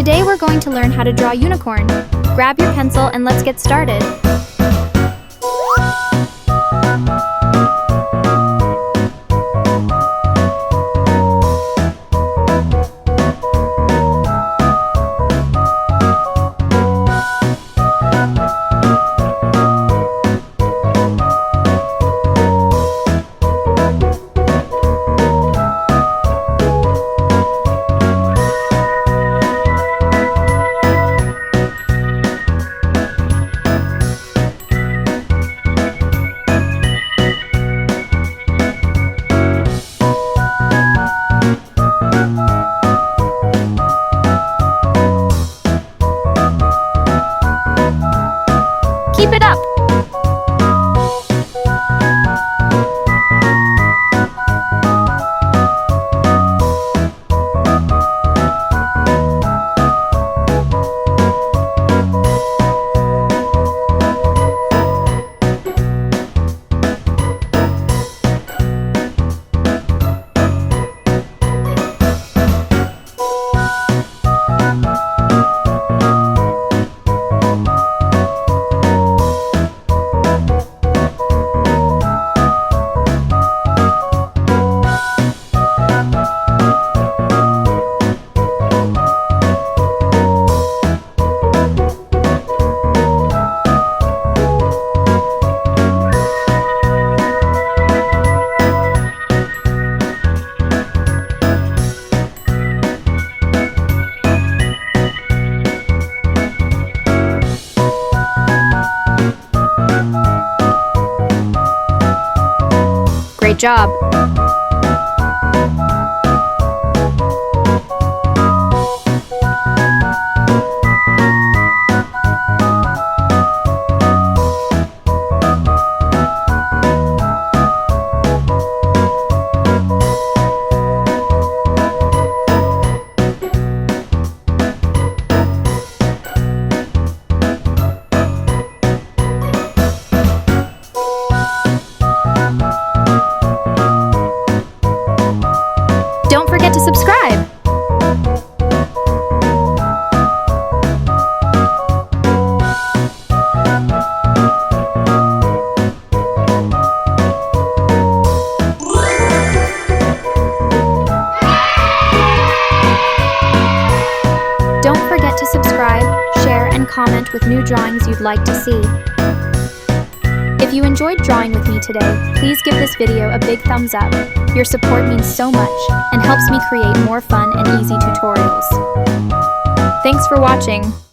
Today we're going to learn how to draw a unicorn. Grab your pencil and let's get started. Keep it up! Great job! Don't forget to subscribe! Don't forget to subscribe, share, and comment with new drawings you'd like to see. If you enjoyed drawing with me today, please give this video a big thumbs up. Your support means so much and helps me create more fun and easy tutorials. Thanks for watching.